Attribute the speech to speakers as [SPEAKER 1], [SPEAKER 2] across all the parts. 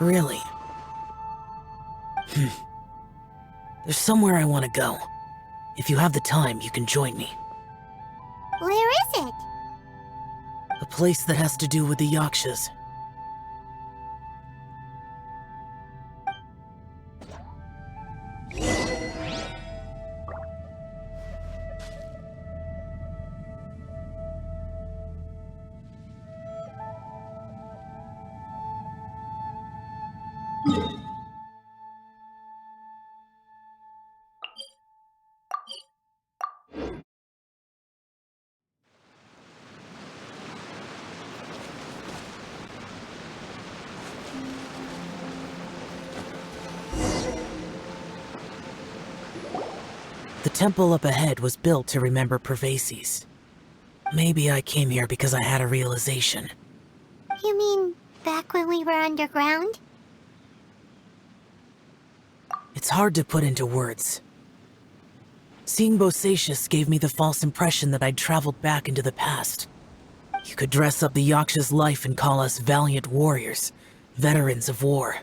[SPEAKER 1] Really? There's somewhere I want to go. If you have the time, you can join me.
[SPEAKER 2] Where is it?
[SPEAKER 1] A place that has to do with the Yakshas. The temple up ahead was built to remember Pervases. Maybe I came here because I had a realization.
[SPEAKER 2] You mean back when we were underground?
[SPEAKER 1] It's hard to put into words. Seeing Bosacius gave me the false impression that I'd traveled back into the past. You could dress up the Yaksha's life and call us valiant warriors, veterans of war.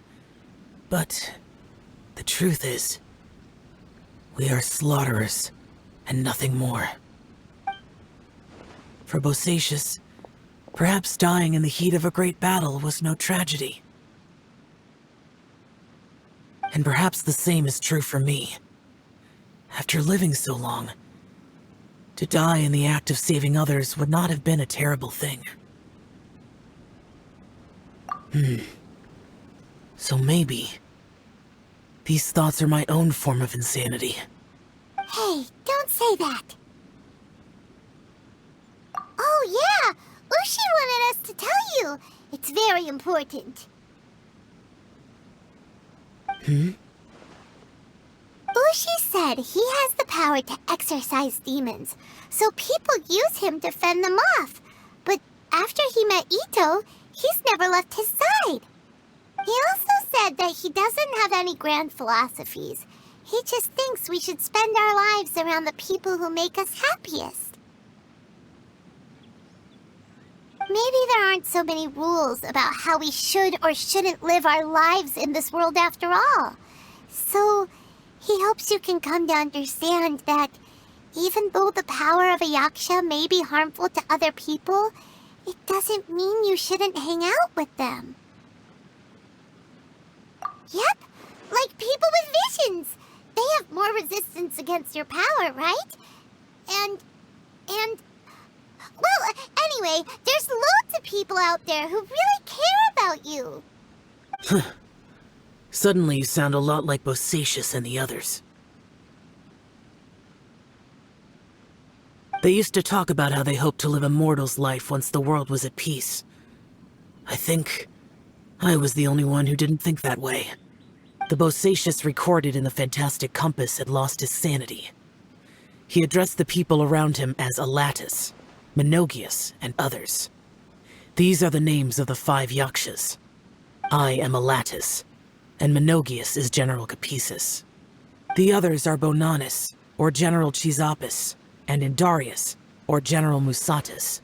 [SPEAKER 1] But the truth is, we are slaughterers, and nothing more. For Bosacius, perhaps dying in the heat of a great battle was no tragedy. And perhaps the same is true for me. After living so long, to die in the act of saving others would not have been a terrible thing. So maybe these thoughts are my own form of insanity.
[SPEAKER 2] Hey, don't say that. Oh yeah, Ushi wanted us to tell you. It's very important. Ushi said he has the power to exorcise demons, so people use him to fend them off. But after he met Ito, he's never left his side. He also said that he doesn't have any grand philosophies. He just thinks we should spend our lives around the people who make us happiest. Maybe there aren't so many rules about how we should or shouldn't live our lives in this world after all. So, he hopes you can come to understand that even though the power of a Yaksha may be harmful to other people, it doesn't mean you shouldn't hang out with them. Yep, like people with visions. They have more resistance against your power, right? And... Well, anyway, there's loads of people out there who really care about you.
[SPEAKER 1] Suddenly you sound a lot like Bosacius and the others. They used to talk about how they hoped to live a mortal's life once the world was at peace. I think I was the only one who didn't think that way. The Bosacius recorded in the Fantastic Compass had lost his sanity. He addressed the people around him as Alatus, Minogius, and others. These are the names of the 5 Yakshas. I am Alatus, and Minogius is General Capisis. The others are Bonanis, or General Chisapis, and Indarius, or General Musatus.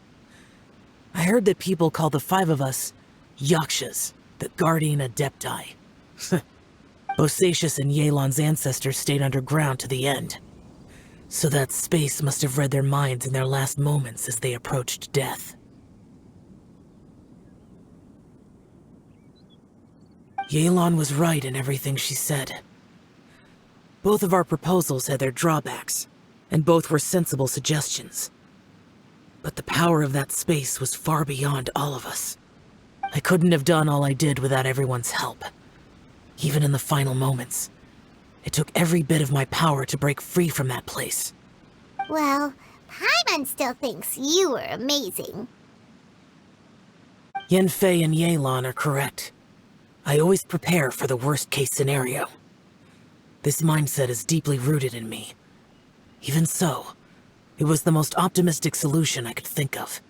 [SPEAKER 1] I heard that people call the 5 of us Yakshas, the Guardian Adepti. Bosacius and Yelan's ancestors stayed underground to the end. So that space must have read their minds in their last moments as they approached death. Yelan was right in everything she said. Both of our proposals had their drawbacks, and both were sensible suggestions. But the power of that space was far beyond all of us. I couldn't have done all I did without everyone's help. Even in the final moments, it took every bit of my power to break free from that place.
[SPEAKER 2] Well, Paimon still thinks you were amazing.
[SPEAKER 1] Yanfei and Yelan are correct. I always prepare for the worst-case scenario. This mindset is deeply rooted in me. Even so, it was the most optimistic solution I could think of.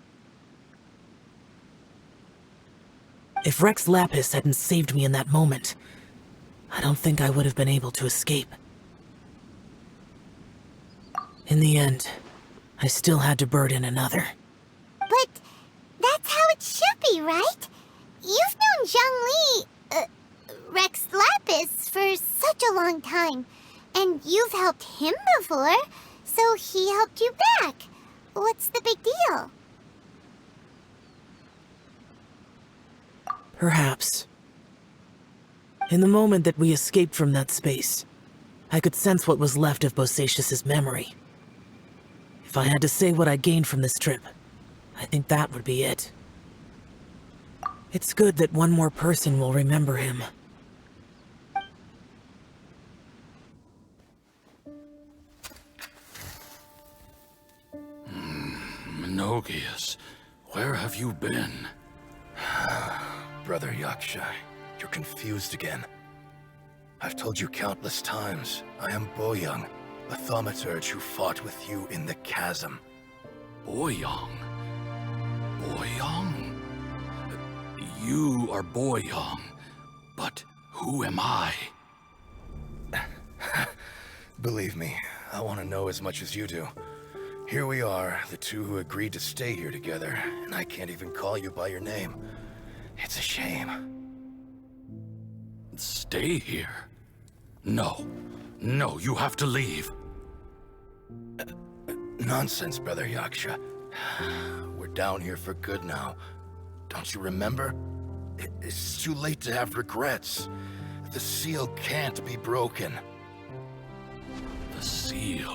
[SPEAKER 1] If Rex Lapis hadn't saved me in that moment, I don't think I would have been able to escape. In the end, I still had to burden another.
[SPEAKER 2] But that's how it should be, right? You've known Zhang Li, Rex Lapis for such a long time, and you've helped him before, so he helped you back. What's the big deal?
[SPEAKER 1] Perhaps. In the moment that we escaped from that space, I could sense what was left of Bosacius's memory. If I had to say what I gained from this trip, I think that would be it. It's good that one more person will remember him.
[SPEAKER 3] Menogias, where have you been?
[SPEAKER 4] Brother Yaksha, you're confused again. I've told you countless times, I am Boyang, a thaumaturge who fought with you in the chasm.
[SPEAKER 3] Boyang? Boyang? You are Boyang, but who am I?
[SPEAKER 4] Believe me, I want to know as much as you do. Here we are, the two who agreed to stay here together, and I can't even call you by your name. It's a shame.
[SPEAKER 3] Stay here? No. No, you have to leave.
[SPEAKER 4] Nonsense, Brother Yaksha. We're down here for good now. Don't you remember? It's too late to have regrets. The seal can't be broken.
[SPEAKER 3] The seal.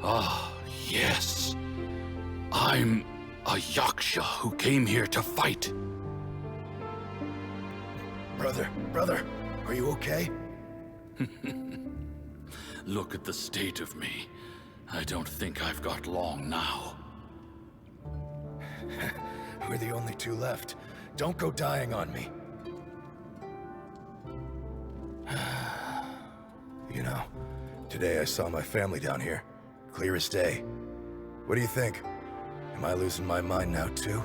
[SPEAKER 3] Ah, yes. I'm a Yaksha who came here to fight.
[SPEAKER 4] Brother, are you okay?
[SPEAKER 3] Look at the state of me. I don't think I've got long now.
[SPEAKER 4] We're the only two left. Don't go dying on me. You know, today I saw my family down here. Clear as day. What do you think? Am I losing my mind now too?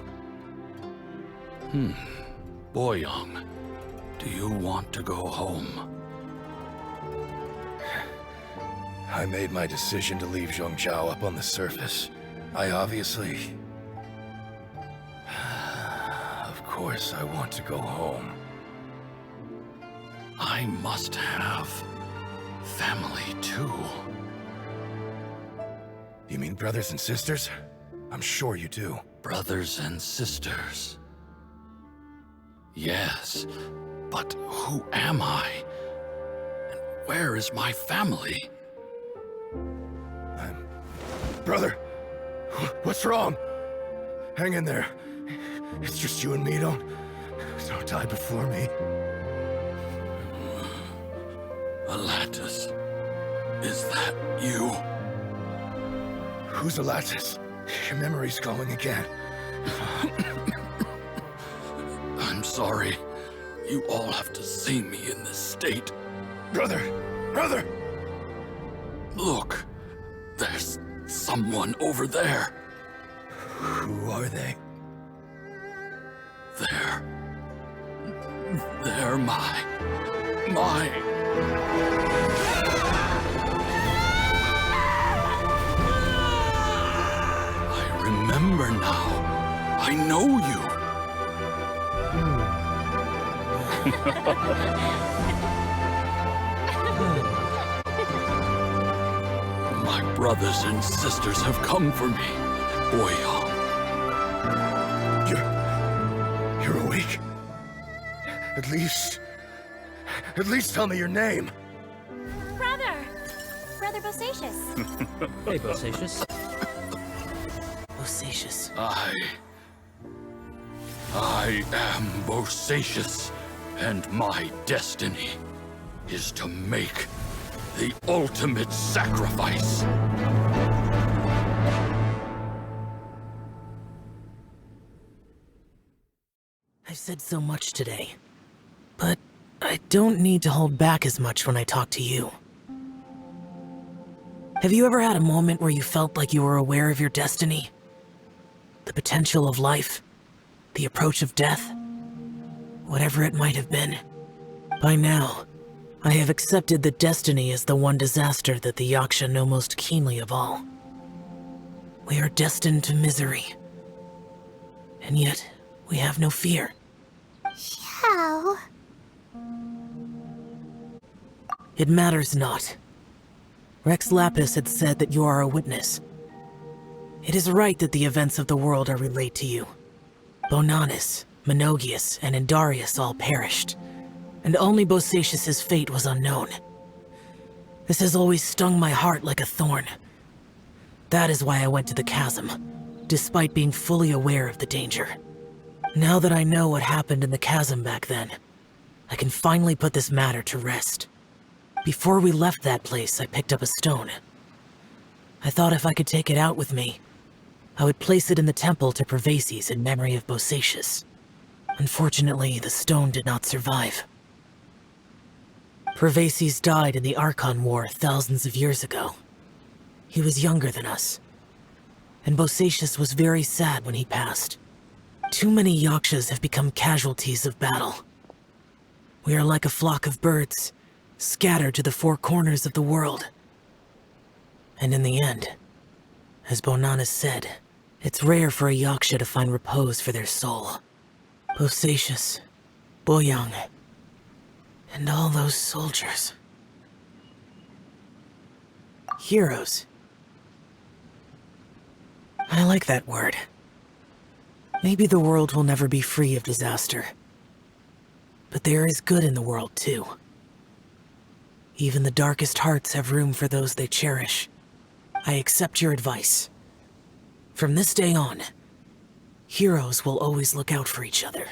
[SPEAKER 3] Boyang, do you want to go home?
[SPEAKER 4] I made my decision to leave Zhongzhou up on the surface. I obviously... Of course I want to go home.
[SPEAKER 3] I must have family too.
[SPEAKER 4] You mean brothers and sisters? I'm sure you do.
[SPEAKER 3] Brothers and sisters. Yes, but who am I? And where is my family?
[SPEAKER 4] Brother, what's wrong? Hang in there. It's just you and me. Don't die before me.
[SPEAKER 3] Alatus, is that you?
[SPEAKER 4] Who's Alatus? Your memory's going again.
[SPEAKER 3] I'm sorry. You all have to see me in this state.
[SPEAKER 4] Brother!
[SPEAKER 3] Look, there's someone over there.
[SPEAKER 4] Who are they?
[SPEAKER 3] They're my... I remember now. I know you. My brothers and sisters have come for me, Boyang.
[SPEAKER 4] You're awake? At least tell me your name.
[SPEAKER 5] Brother Bosacius.
[SPEAKER 6] Hey, Bosacius.
[SPEAKER 1] Bosacius.
[SPEAKER 3] I am Bosacius, and my destiny is to make the ultimate sacrifice.
[SPEAKER 1] I've said so much today, but I don't need to hold back as much when I talk to you. Have you ever had a moment where you felt like you were aware of your destiny? The potential of life? The approach of death? Whatever it might have been. By now, I have accepted that destiny is the one disaster that the Yaksha know most keenly of all. We are destined to misery. And yet, we have no fear.
[SPEAKER 2] Xiao.
[SPEAKER 1] It matters not. Rex Lapis had said that you are a witness. It is right that the events of the world are relayed to you. Bonanis, Menogius, and Indarius all perished, and only Bosacius's fate was unknown. This has always stung my heart like a thorn. That is why I went to the chasm, despite being fully aware of the danger. Now that I know what happened in the chasm back then, I can finally put this matter to rest. Before we left that place, I picked up a stone. I thought if I could take it out with me, I would place it in the temple to Pervases in memory of Bosacius. Unfortunately, the stone did not survive. Pervases died in the Archon War thousands of years ago. He was younger than us, and Bosacius was very sad when he passed. Too many Yakshas have become casualties of battle. We are like a flock of birds, scattered to the four corners of the world. And in the end, as Bonanis said, it's rare for a Yaksha to find repose for their soul. Bosacius, Boyang, and all those soldiers. Heroes. I like that word. Maybe the world will never be free of disaster. But there is good in the world, too. Even the darkest hearts have room for those they cherish. I accept your advice. From this day on, heroes will always look out for each other.